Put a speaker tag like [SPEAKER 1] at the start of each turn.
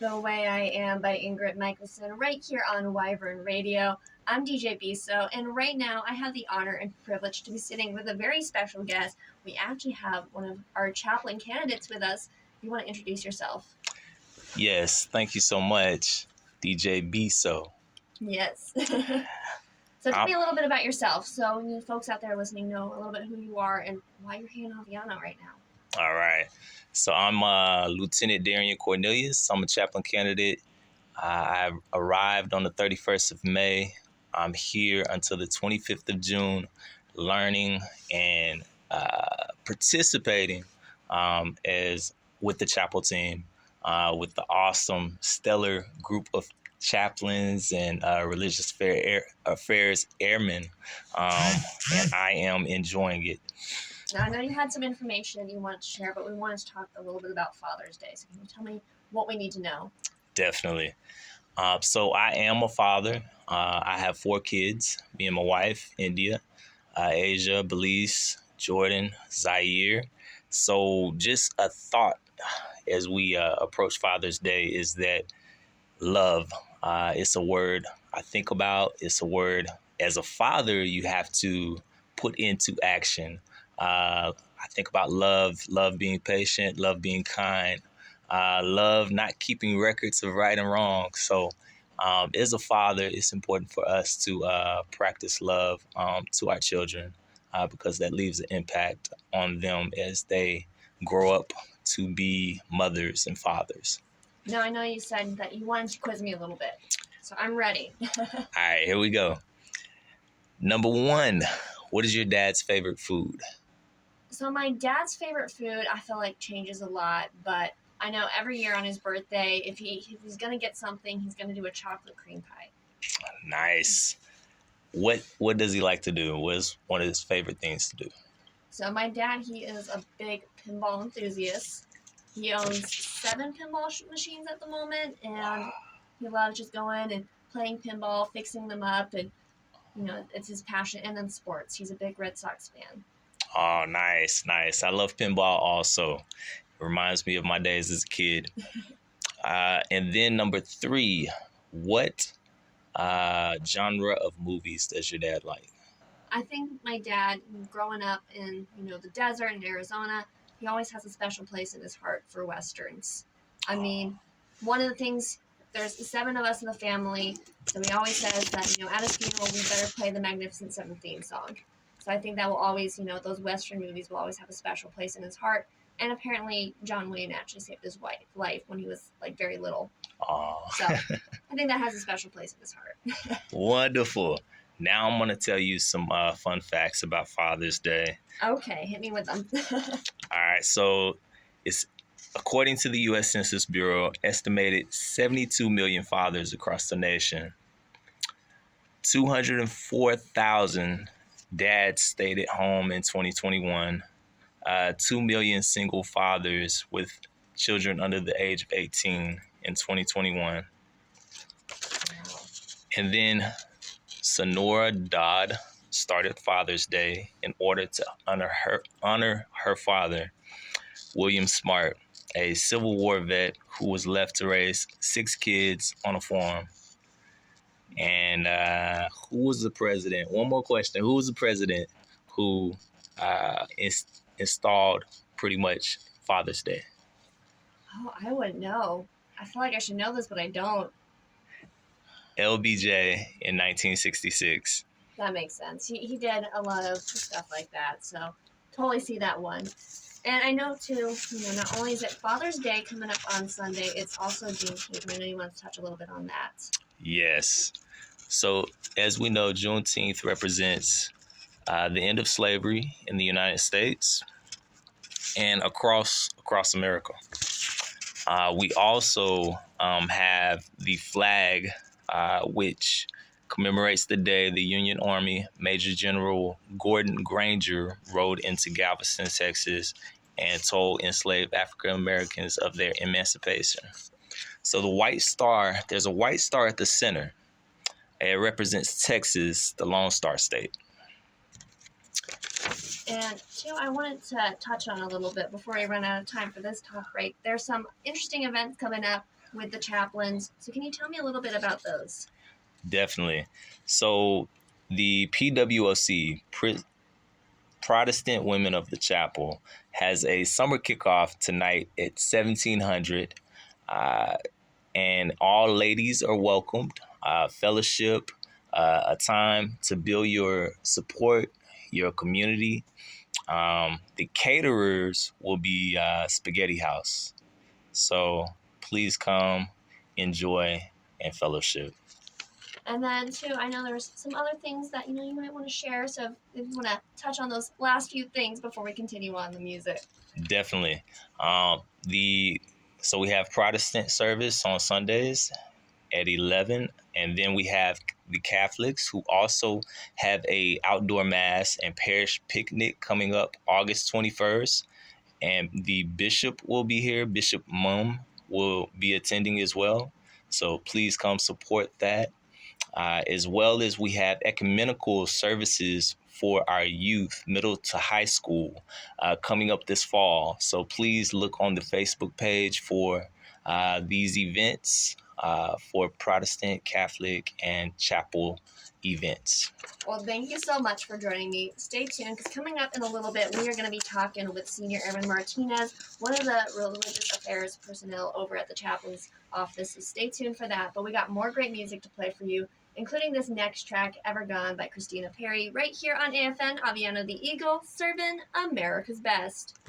[SPEAKER 1] The Way I Am by Ingrid Michaelson right here on Wyvern Radio. I'm DJ Biso, and right now I have the honor and privilege to be sitting with a very special guest. We actually have one of our chaplain candidates with us. If you want to introduce yourself.
[SPEAKER 2] Yes, thank you so much, DJ Biso.
[SPEAKER 1] Yes. So tell me a little bit about yourself, so you folks out there listening know a little bit who you are and why you're here in Aviano right now.
[SPEAKER 2] All right. So I'm Lieutenant Darian Cornelius. I'm a chaplain candidate. I arrived on the 31st of May. I'm here until the 25th of June, learning and participating as with the chapel team, with the awesome, stellar group of chaplains and religious affairs airmen, and I am enjoying it.
[SPEAKER 1] Now, I know you had some information you want to share, but we wanted to talk a little bit about Father's Day. So can you tell me what we need to know?
[SPEAKER 2] Definitely. So I am a father. I have 4 kids, me and my wife, India, Asia, Belize, Jordan, Zaire. So just a thought as we approach Father's Day is that love. It's a word I think about. It's a word as a father you have to put into action. I think about love being patient, love being kind, love not keeping records of right and wrong. So as a father, it's important for us to practice love to our children because that leaves an impact on them as they grow up to be mothers and fathers.
[SPEAKER 1] Now, I know you said that you wanted to quiz me a little bit, so I'm ready.
[SPEAKER 2] All right, here we go. Number 1, what is your dad's favorite food?
[SPEAKER 1] So my dad's favorite food, I feel like changes a lot, but I know every year on his birthday, if he's gonna get something, he's gonna do a chocolate cream pie.
[SPEAKER 2] Nice. What does he like to do? What is one of his favorite things to do?
[SPEAKER 1] So my dad, he is a big pinball enthusiast. He owns 7 pinball machines at the moment, and he loves just going and playing pinball, fixing them up, and it's his passion. And then sports. He's a big Red Sox fan.
[SPEAKER 2] Oh, nice. I love pinball also. It reminds me of my days as a kid. And then number 3, what genre of movies does your dad like?
[SPEAKER 1] I think my dad, growing up in the desert in Arizona, he always has a special place in his heart for westerns. I mean, one of the things, there's 7 of us in the family, so he always says that at his funeral we better play the Magnificent Seven theme song. So I think that will always, those western movies will always have a special place in his heart. And apparently John Wayne actually saved his life when he was very little.
[SPEAKER 2] Oh.
[SPEAKER 1] So I think that has a special place in his heart.
[SPEAKER 2] Wonderful. Now I'm going to tell you some fun facts about Father's Day.
[SPEAKER 1] Okay, hit me with them.
[SPEAKER 2] All right, so it's according to the U.S. Census Bureau, estimated 72 million fathers across the nation. 204,000 dads stayed at home in 2021. 2 million single fathers with children under the age of 18 in 2021. And then Sonora Dodd started Father's Day in order to honor her father, William Smart, a Civil War vet who was left to raise 6 kids on a farm. And who was the president? One more question. Who was the president who installed pretty much Father's Day?
[SPEAKER 1] Oh, I wouldn't know. I feel like I should know this, but I don't.
[SPEAKER 2] LBJ in 1966.
[SPEAKER 1] That makes sense. He did a lot of stuff like that, so totally see that one. And I know, too, not only is it Father's Day coming up on Sunday, it's also Juneteenth. And I know you want to touch a little bit on that.
[SPEAKER 2] Yes. So, as we know, Juneteenth represents the end of slavery in the United States and across America. We also have the flag, which commemorates the day the Union Army Major General Gordon Granger rode into Galveston, Texas, and told enslaved African Americans of their emancipation. So the white star, there's a white star at the center. It represents Texas, the Lone Star State.
[SPEAKER 1] And, too, I wanted to touch on a little bit before we run out of time for this talk break. There's some interesting events coming up with the chaplains. So can you tell me a little bit about those?
[SPEAKER 2] Definitely. So the PWOC, Protestant Women of the Chapel, has a summer kickoff tonight at 1700. And all ladies are welcomed. Fellowship, a time to build your support, your community. The caterers will be Spaghetti House. So please come, enjoy, and fellowship.
[SPEAKER 1] And then too, I know there's some other things that you might want to share. So if you want to touch on those last few things before we continue on the music.
[SPEAKER 2] Definitely. The So we have Protestant service on Sundays at 11, and then we have the Catholics who also have a outdoor mass and parish picnic coming up August 21st, and the bishop will be here. Bishop Mum will be attending as well, so please come support that. As well as we have ecumenical services for our youth, middle to high school, coming up this fall. So please look on the Facebook page for these events for Protestant, Catholic, and chapel events.
[SPEAKER 1] Well, thank you so much for joining me. Stay tuned, because coming up in a little bit, we are going to be talking with Senior Airman Martinez, one of the religious affairs personnel over at the chaplain's office. So stay tuned for that. But we got more great music to play for you, including this next track, Ever Gone by Christina Perry, right here on AFN, Aviano the Eagle, serving America's best.